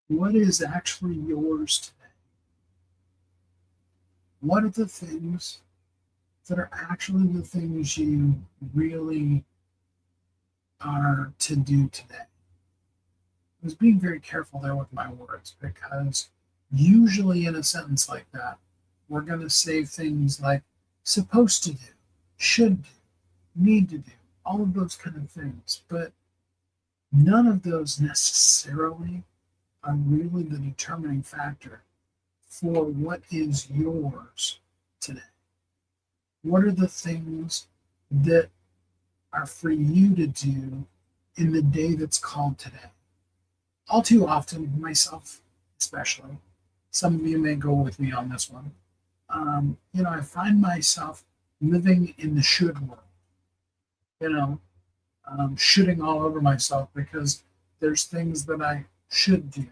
What is actually yours today? What are the things that are actually the things you really are to do today? I was being very careful there with my words because usually in a sentence like that, we're going to say things like supposed to do, should do, need to do, all of those kind of things. But none of those necessarily are really the determining factor for what is yours today. What are the things that are for you to do in the day that's called today? All too often, myself especially, some of you may go with me on this one. I find myself living in the should world, you know, shooting all over myself because there's things that I should do,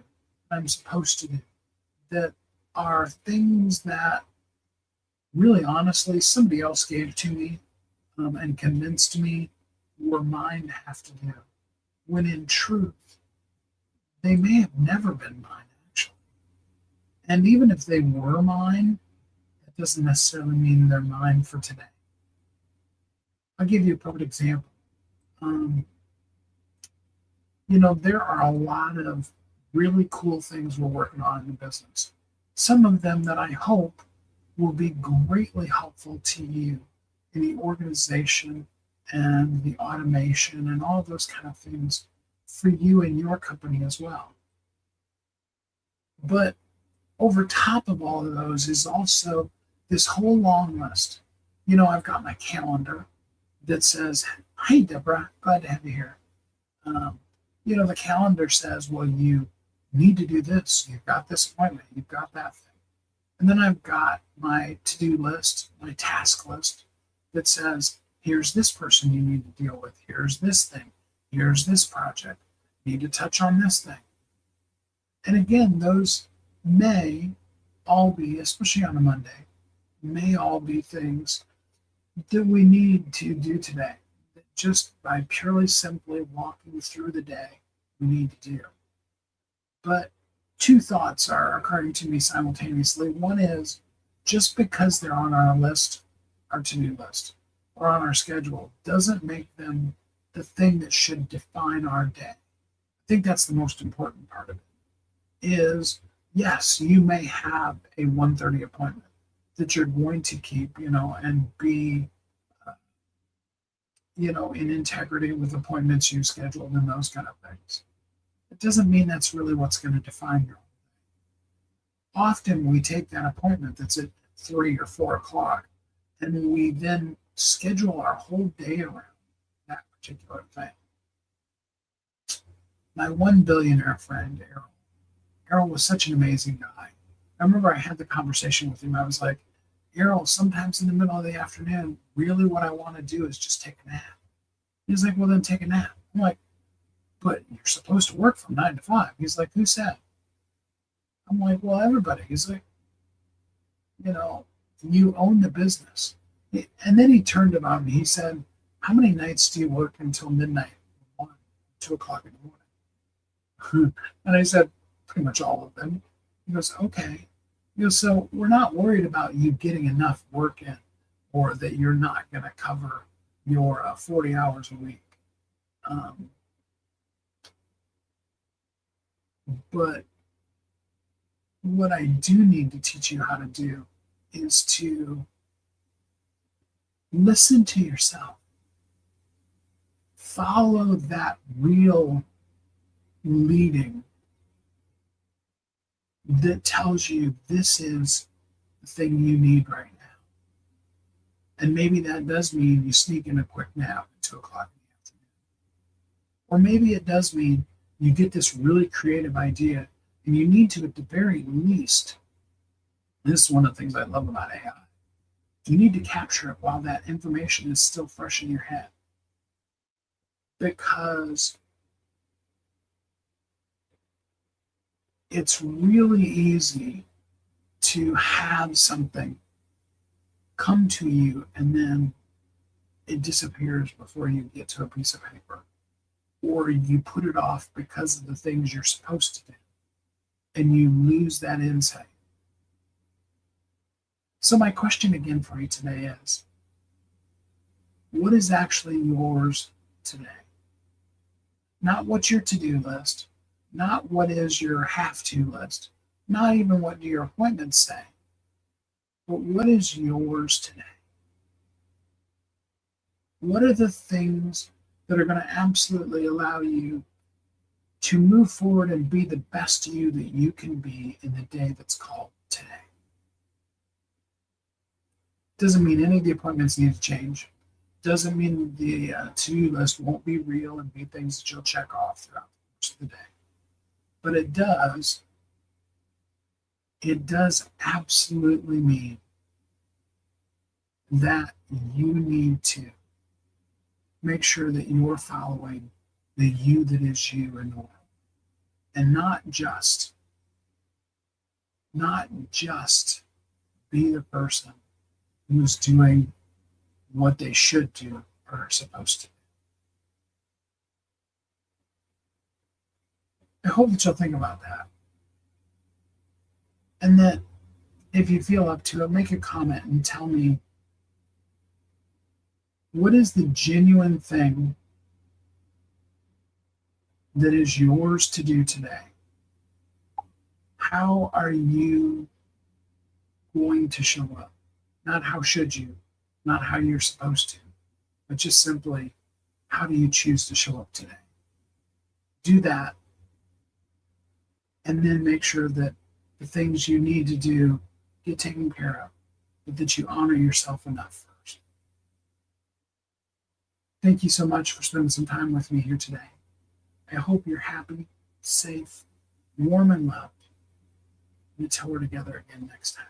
I'm supposed to do, that are things that really honestly somebody else gave to me and convinced me were mine to have to do. When in truth, they may have never been mine, actually. And even if they were mine, it doesn't necessarily mean they're mine for today. I'll give you a perfect example. Um, there are a lot of really cool things we're working on in the business. Some of them that I hope will be greatly helpful to you in the organization and the automation and all those kind of things for you and your company as well. But over top of all of those is also this whole long list. I've got my calendar that says, "Hey, Deborah, glad to have you here." Um, the calendar says, "Well, you need to do this. You've got this appointment. You've got that thing." And then I've got my to-do list, my task list that says, "Here's this person you need to deal with. Here's this thing. Here's this project. You need to touch on this thing." And again, those may all be, especially on a Monday, may all be things that we need to do today. That just by purely simply walking through the day, we need to do. But two thoughts are occurring to me simultaneously. One is just because they're on our list, our to-do list, or on our schedule, doesn't make them the thing that should define our day. I think that's the most important part of it. Is yes, you may have a 1:30 appointment that you're going to keep, and be, in integrity with appointments you scheduled and those kind of things. It doesn't mean that's really what's going to define your. Often we take that appointment that's at 3 or 4 o'clock and we then schedule our whole day around that particular thing. My one billionaire friend, Errol was such an amazing guy. I remember I had the conversation with him. I was like, "Errol, sometimes in the middle of the afternoon, really what I want to do is just take a nap." He's like, "Well, then take a nap." I'm like, "But you're supposed to work from 9 to 5." He's like, "Who said?" I'm like, "Well, everybody." He's like, "You own the business." And then he turned it on me. He said, "How many nights do you work until midnight, 1, 2 o'clock in the morning?" And I said, "Pretty much all of them." He goes, "Okay." He goes, "So we're not worried about you getting enough work in or that you're not going to cover your 40 hours a week. Um, but what I do need to teach you how to do is to listen to yourself. Follow that real leading that tells you this is the thing you need right now. And maybe that does mean you sneak in a quick nap at 2 o'clock in the afternoon. Or maybe it does mean you get this really creative idea and you need to, at the very least, this is one of the things I love about AI. You need to capture it while that information is still fresh in your head. Because it's really easy to have something come to you and then it disappears before you get to a piece of paper, or you put it off because of the things you're supposed to do. and you lose that insight. So, my question again for you today is, what is actually yours today? Not what's your to do list, not what is your have to list, not even what do your appointments say, but what is yours today? What are the things that are going to absolutely allow you to move forward and be the best you that you can be in the day that's called today? Doesn't mean any of the appointments need to change. Doesn't mean the to-do list won't be real and be things that you'll check off throughout the course of the day. But it does absolutely mean that you need to make sure that you're following the you that is you in the world. And not just be the person who's doing what they should do or are supposed to. I hope that you'll think about that. And that if you feel up to it, make a comment and tell me, what is the genuine thing that is yours to do today? How are you going to show up? Not how should you, not how you're supposed to, but just simply, how do you choose to show up today? Do that, and then make sure that the things you need to do get taken care of, but that you honor yourself enough first. Thank you so much for spending some time with me here today. I hope you're happy, safe, warm, and loved. Until we're together again next time.